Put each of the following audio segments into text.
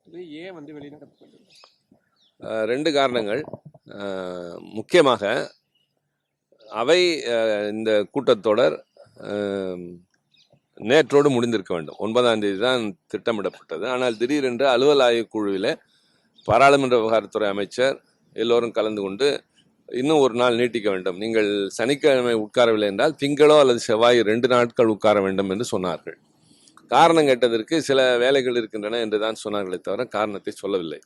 இது ஏன் வெளிநடப்பு? 2 காரணங்கள். முக்கியமாக அவை இந்த கூட்டத்தொடர் நேற்றோடு முடிந்திருக்க வேண்டும். 9ஆம் தேதி தான் திட்டமிடப்பட்டது. ஆனால் திடீரென்று அலுவல் ஆய்வுக் குழுவில் பாராளுமன்ற விவகாரத்துறை அமைச்சர் எல்லோரும் கலந்து கொண்டு இன்னும் ஒரு நாள் நீட்டிக்க வேண்டும், நீங்கள் சனிக்கிழமை உட்காரவில்லை என்றால் திங்களோ அல்லது செவ்வாய் 2 நாட்கள் உட்கார வேண்டும் என்று சொன்னார்கள். காரணம் கேட்டதற்கு சில வேலைகள் இருக்கின்றன என்று தான் சொன்னார்களே தவிர காரணத்தை சொல்லவில்லை.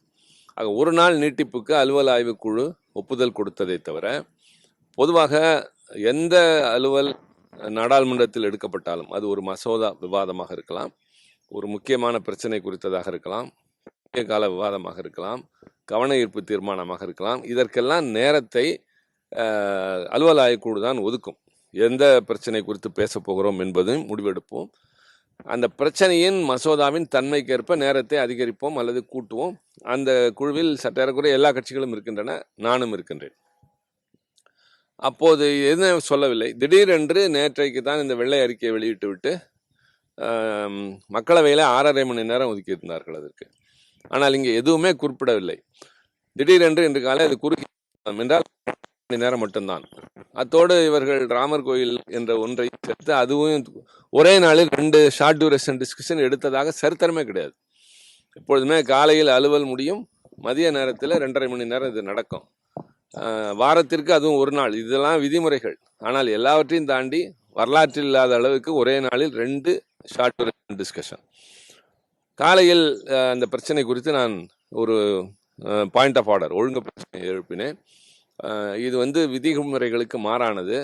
ஆக ஒரு நாள் நீட்டிப்புக்கு அலுவல் ஆய்வுக்குழு ஒப்புதல் கொடுத்ததை தவிர பொதுவாக எந்த அலுவல் நாடாளுமன்றத்தில் எடுக்கப்பட்டாலும் அது ஒரு மசோதா விவாதமாக இருக்கலாம், ஒரு முக்கியமான பிரச்சனை குறித்ததாக இருக்கலாம், முக்கிய கால விவாதமாக இருக்கலாம், கவன ஈர்ப்பு தீர்மானமாக இருக்கலாம், இதற்கெல்லாம் நேரத்தை அலுவல் ஆய்வுக்குழு தான் ஒதுக்கும். எந்த பிரச்சனை குறித்து பேச போகிறோம் என்பதையும் முடிவெடுப்போம். அந்த பிரச்சனையின் மசோதாவின் தன்மைக்கேற்ப நேரத்தை அதிகரிப்போம் அல்லது கூட்டுவோம். அந்த குழுவில் சற்றேறக்குறைய எல்லா கட்சிகளும் இருக்கின்றன, நானும் இருக்கின்றேன். அப்போது எதுவும் சொல்லவில்லை. திடீரென்று நேற்றைக்கு தான் இந்த வெள்ளை அறிக்கையை வெளியிட்டு விட்டு மக்களவையில் 6.5 மணி நேரம் ஒதுக்கியிருந்தார்கள் அதற்கு. ஆனால் இங்கே எதுவுமே குறிப்பிடவில்லை. திடீரென்று இன்று காலை அது குறுகி என்றால் மணி நேரம் மட்டும்தான். அத்தோடு இவர்கள் ராமர் கோயில் என்ற ஒன்றை சேர்த்து அதுவும் ஒரே நாளில் 2 ஷார்ட் டியூரேஷன் டிஸ்கஷன் எடுத்ததாக சரித்திரமே கிடையாது. எப்பொழுதுமே காலையில் அலுவல் முடியும், மதிய நேரத்தில் 2.5 மணி நேரம் இது நடக்கும். வாரத்திற்கு அதுவும் ஒரு நாள். இதெல்லாம் விதிமுறைகள். ஆனால் எல்லாவற்றையும் தாண்டி வரலாற்றில் இல்லாத அளவுக்கு ஒரே நாளில் 2 ஷார்ட் டியூரேஷன் டிஸ்கஷன். காலையில் அந்த பிரச்சனை குறித்து நான் ஒரு பாயிண்ட் ஆஃப் ஆர்டர் ஒழுங்கு பிரச்சனை எழுப்பினேன். இது விதிமுறைகளுக்கு மாறானது.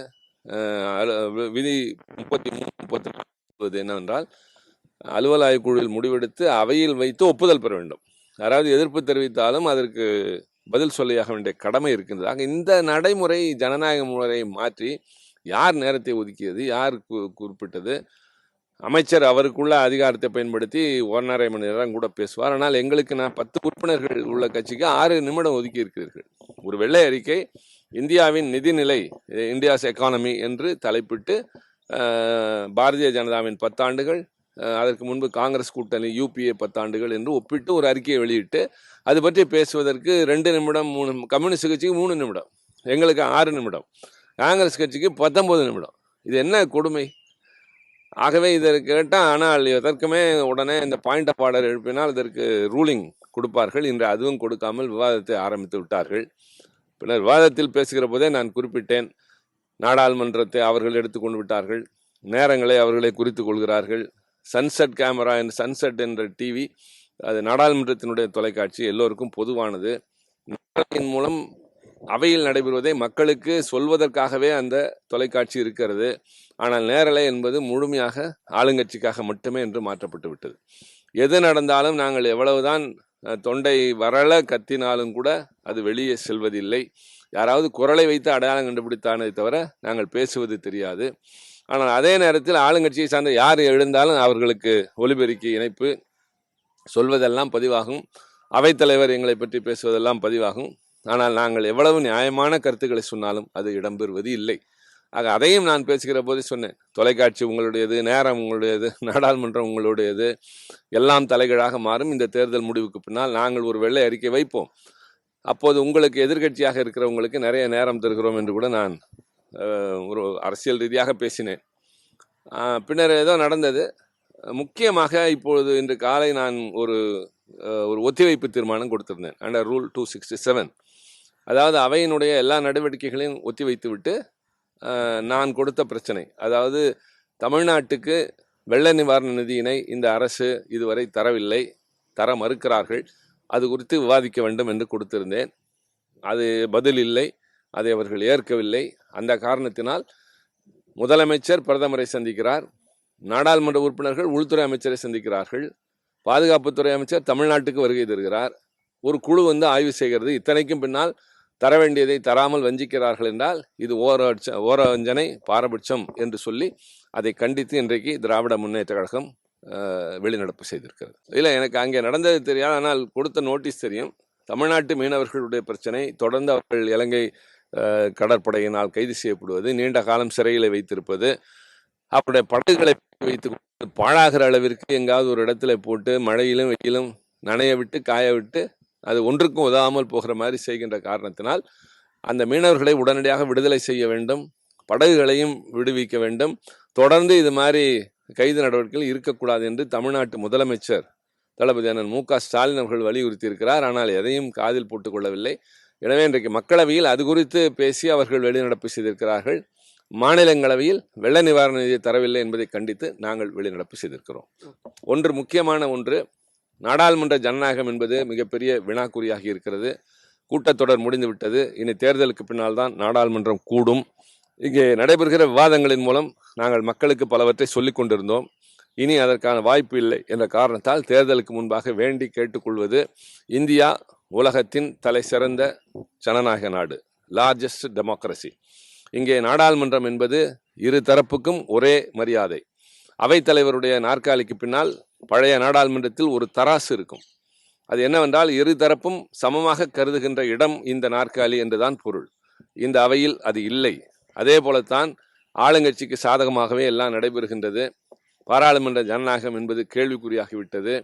விதி 33 என்னவென்றால் அலுவல் ஆய்வுக்குழுவில் முடிவெடுத்து அவையில் வைத்து ஒப்புதல் பெற வேண்டும். யாராவது எதிர்ப்பு தெரிவித்தாலும் அதற்கு பதில் சொல்லியாக வேண்டிய கடமை இருக்கின்றது. ஆக இந்த நடைமுறை ஜனநாயக முறையை மாற்றி யார் நேரத்தை ஒதுக்கியது, யார் குறிப்பிட்டது? அமைச்சர் அவருக்குள்ள அதிகாரத்தை பயன்படுத்தி 1.5 மணி நேரம் கூட பேசுவார். ஆனால் எங்களுக்கு நான் 10 உறுப்பினர்கள் உள்ள கட்சிக்கு 6 நிமிடம் ஒதுக்கி இருக்கிறீர்கள். ஒரு வெள்ளை அறிக்கை இந்தியாவின் நிதிநிலை, இந்தியாஸ் எக்கானமி என்று தலைப்பிட்டு பாரதிய ஜனதாவின் 10 ஆண்டுகள், அதற்கு முன்பு காங்கிரஸ் கூட்டணி யூபிஏ 10 ஆண்டுகள் என்று ஒப்பிட்டு ஒரு அறிக்கையை வெளியிட்டு அது பற்றி பேசுவதற்கு 2 நிமிடம், 3 கம்யூனிஸ்ட் கட்சிக்கு 3 நிமிடம், எங்களுக்கு 6 நிமிடம், காங்கிரஸ் கட்சிக்கு 19 நிமிடம். இது என்ன கொடுமை? ஆகவே இதற்கு கேட்டால், ஆனால் எதற்குமே உடனே இந்த பாயிண்ட் ஆஃப் ஆர்டர் எழுப்பினால் அதற்கு ரூலிங் கொடுப்பார்கள். இன்று அதுவும் கொடுக்காமல் விவாதத்தை ஆரம்பித்து விட்டார்கள். பின்னர் விவாதத்தில் பேசுகிற போதே நான் குறிப்பிட்டேன், நாடாளுமன்றத்தை அவர்கள் எடுத்துக்கொண்டு விட்டார்கள், நேரங்களை அவர்களை குறித்து கொள்கிறார்கள். சன்செட் கேமரா என்ற சன்செட் என்ற டிவி, அது நாடாளுமன்றத்தினுடைய தொலைக்காட்சி, எல்லோருக்கும் பொதுவானது. நேரத்தின் மூலம் அவையில் நடைபெறுவதை மக்களுக்கு சொல்வதற்காகவே அந்த தொலைக்காட்சி இருக்கிறது. ஆனால் நேரலை என்பது முழுமையாக ஆளுங்கட்சிக்காக மட்டுமே என்று மாற்றப்பட்டு விட்டது. எது நடந்தாலும் நாங்கள் எவ்வளவுதான் தொண்டை வரல கத்தினாலும் கூட அது வெளியே செல்வதில்லை. யாராவது குரலை வைத்து அடையாளம் கண்டுபிடித்தானே தவிர நாங்கள் பேசுவது தெரியாது. ஆனால் அதே நேரத்தில் ஆளுங்கட்சியை சார்ந்த யார் எழுந்தாலும் அவர்களுக்கு ஒலிபெருக்கி இணைப்பு, சொல்வதெல்லாம் பதிவாகும். அவைத்தலைவர் எங்களை பற்றி பேசுவதெல்லாம் பதிவாகும். ஆனால் நாங்கள் எவ்வளவு நியாயமான கருத்துக்களை சொன்னாலும் அது இடம்பெறுவது இல்லை. ஆக அதையும் நான் பேசுகிற போதே சொன்னேன், தொலைக்காட்சி உங்களுடையது, நேரம் உங்களுடையது, நாடாளுமன்றம் உங்களுடையது, எல்லாம் தலைகீழாக மாறும். இந்த தேர்தல் முடிவுக்கு பின்னால் நாங்கள் ஒரு வெள்ளை அறிக்கை வைப்போம். அப்போது உங்களுக்கு எதிர்கட்சியாக இருக்கிறவங்களுக்கு நிறைய நேரம் தருகிறோம் என்று கூட நான் ஒரு அரசியல் ரீதியாக பேசினேன். பின்னர் ஏதோ நடந்தது. முக்கியமாக இப்பொழுது இன்று காலை நான் ஒரு ஒத்திவைப்பு தீர்மானம் கொடுத்திருந்தேன் அண்டர் ரூல் 267. அதாவது அவையினுடைய எல்லா நடவடிக்கைகளையும் ஒத்திவைத்து விட்டு நான் கொடுத்த பிரச்சனை, அதாவது தமிழ்நாட்டுக்கு வெள்ள நிவாரண நிதியினை இந்த அரசு இதுவரை தரவில்லை, தர மறுக்கிறார்கள், அது குறித்து விவாதிக்க வேண்டும் என்று கொடுத்திருந்தேன். அது பதில் இல்லை, அதை அவர்கள் ஏற்கவில்லை. அந்த காரணத்தினால் முதலமைச்சர் பிரதமரை சந்திக்கிறார், நாடாளுமன்ற உறுப்பினர்கள் உள்துறை அமைச்சரை சந்திக்கிறார்கள், பாதுகாப்புத்துறை அமைச்சர் தமிழ்நாட்டுக்கு வருகை தருகிறார், ஒரு குழு ஆய்வு செய்கிறது. இத்தனைக்கும் பின்னால் தர வேண்டியதை தராமல் வஞ்சிக்கிறார்கள் என்றால் இது ஓரவஞ்சனை, பாரபட்சம் என்று சொல்லி அதை கண்டித்து இன்றைக்கு திராவிட முன்னேற்ற கழகம் வெளிநடப்பு செய்திருக்கிறது. இல்லை, எனக்கு அங்கே நடந்தது தெரியாது, ஆனால் கொடுத்த நோட்டீஸ் தெரியும். தமிழ்நாட்டு மீனவர்களுடைய பிரச்சனை, தொடர்ந்து அவர்கள் இலங்கை கடற்படையினால் கைது செய்யப்படுவது, நீண்ட காலம் சிறையில் வைத்திருப்பது, அவருடைய படகுகளை வைத்து பாழாகிற அளவிற்கு எங்காவது ஒரு இடத்துல போட்டு மழையிலும் வெயிலும் நனைய விட்டு காய விட்டு அது ஒன்றுக்கும் உதவாமல் போகிற மாதிரி செய்கின்ற காரணத்தினால் அந்த மீனவர்களை உடனடியாக விடுதலை செய்ய வேண்டும், படகுகளையும் விடுவிக்க வேண்டும். தொடர்ந்து இது மாதிரி கைது நடவடிக்கைகள் இருக்கக்கூடாது என்று தமிழ்நாட்டு முதலமைச்சர் தளபதி அண்ணன் மு.க. ஸ்டாலின் அவர்கள் வலியுறுத்தி இருக்கிறார். ஆனால் எதையும் காதில் போட்டுக் கொள்ளவில்லை. எனவே இன்றைக்கு மக்களவையில் அது குறித்து பேசி அவர்கள் வெளிநடப்பு செய்திருக்கிறார்கள். மாநிலங்களவையில் வெள்ள நிவாரண நிதியை தரவில்லை என்பதை கண்டித்து நாங்கள் வெளிநடப்பு செய்திருக்கிறோம். முக்கியமான ஒன்று, நாடாளுமன்ற ஜனநாயகம் என்பது மிகப்பெரிய வினாக்குறியாகி இருக்கிறது. கூட்டத்தொடர் முடிந்துவிட்டது. இனி தேர்தலுக்கு பின்னால் தான் நாடாளுமன்றம் கூடும். இங்கே நடைபெறுகிற விவாதங்களின் மூலம் நாங்கள் மக்களுக்கு பலவற்றை சொல்லிக் கொண்டிருந்தோம். இனி அதற்கான வாய்ப்பு இல்லை என்ற காரணத்தால் தேர்தலுக்கு முன்பாக வேண்டி கேட்டுக்கொள்வது, இந்தியா உலகத்தின் தலை சிறந்த ஜனநாயக நாடு, லார்ஜஸ்ட் டெமோக்ரஸி. இங்கே நாடாளுமன்றம் என்பது இரு தரப்புக்கும் ஒரே மரியாதை. அவைத்தலைவருடைய நாற்காலிக்கு பின்னால் பழைய நாடாளுமன்றத்தில் ஒரு தராசு இருக்கும். அது என்னவென்றால் இரு தரப்பும் சமமாக கருதுகின்ற இடம் இந்த நாற்காலி என்றுதான் பொருள். இந்த அவையில் அது இல்லை. அதே போலத்தான் ஆளுங்கட்சிக்கு சாதகமாகவே எல்லாம் நடைபெறுகின்றது. பாராளுமன்ற ஜனநாயகம் என்பது கேள்விக்குறியாகிவிட்டது.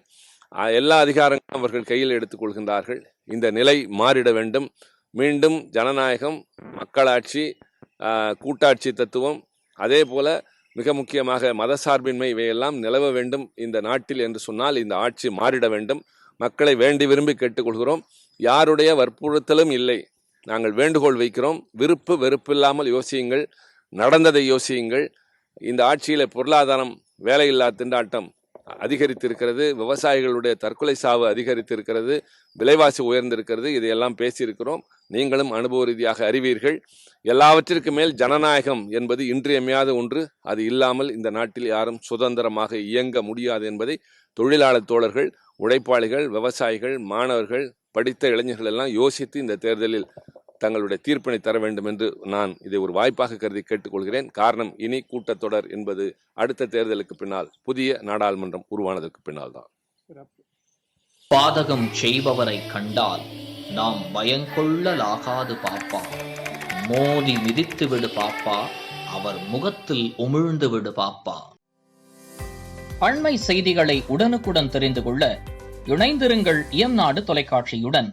எல்லா அதிகாரங்களும் அவர்கள் கையில் எடுத்துக்கொள்கின்றார்கள். இந்த நிலை மாறிட வேண்டும். மீண்டும் ஜனநாயகம், மக்களாட்சி, கூட்டாட்சி தத்துவம், அதே போல மிக முக்கியமாக மதசார்பின்மை இவையெல்லாம் நிலவ வேண்டும் இந்த நாட்டில் என்று சொன்னால் இந்த ஆட்சி மாறிட வேண்டும். மக்களை வேண்டி விரும்பி கேட்டுக்கொள்கிறோம். யாருடைய வற்புறுத்தலும் இல்லை. நாங்கள் வேண்டுகோள் வைக்கிறோம். விருப்பு வெறுப்பில்லாமல் யோசியுங்கள், நடந்ததை யோசியுங்கள். இந்த ஆட்சியில் பொருளாதாரம், வேலையில்லா திண்டாட்டம் அதிகரித்திருக்கிறது, விவசாயிகளுடைய தற்கொலை சாவு அதிகரித்திருக்கிறது, விலைவாசி உயர்ந்திருக்கிறது. இதையெல்லாம் பேசியிருக்கிறோம். நீங்களும் அனுபவ ரீதியாக அறிவீர்கள். எல்லாவற்றிற்கு மேல் ஜனநாயகம் என்பது இன்றியமையாத ஒன்று. அது இல்லாமல் இந்த நாட்டில் யாரும் சுதந்திரமாக இயங்க முடியாது என்பதை தொழிலாளர் தோழர்கள், உழைப்பாளிகள், விவசாயிகள், மாணவர்கள், படித்த இளைஞர்கள் எல்லாம் யோசித்து இந்த தேர்தலில் தங்களுடைய தீர்ப்பினை தர வேண்டும் என்று நான் இதை ஒரு வாய்ப்பாக கருதி கேட்டுக்கொள்கிறேன். காரணம், இனி கூட்டத்தொடர் என்பது அடுத்த தேர்தலுக்கு பின்னால், புதிய நாடாளுமன்றம் உருவானதற்கு பின்னால் தான். பாதகம் செய்பவரை கண்டால் நாம் பயங்கொள்ளலாகாது பாப்பா, மோதி மிதித்து விடு பாப்பா, அவர் முகத்தில் உமிழ்ந்து விடு பாப்பா. அண்மை செய்திகளை உடனுக்குடன் தெரிந்து கொள்ள இணைந்திருங்கள் இயம்நாடு தொலைக்காட்சியுடன்.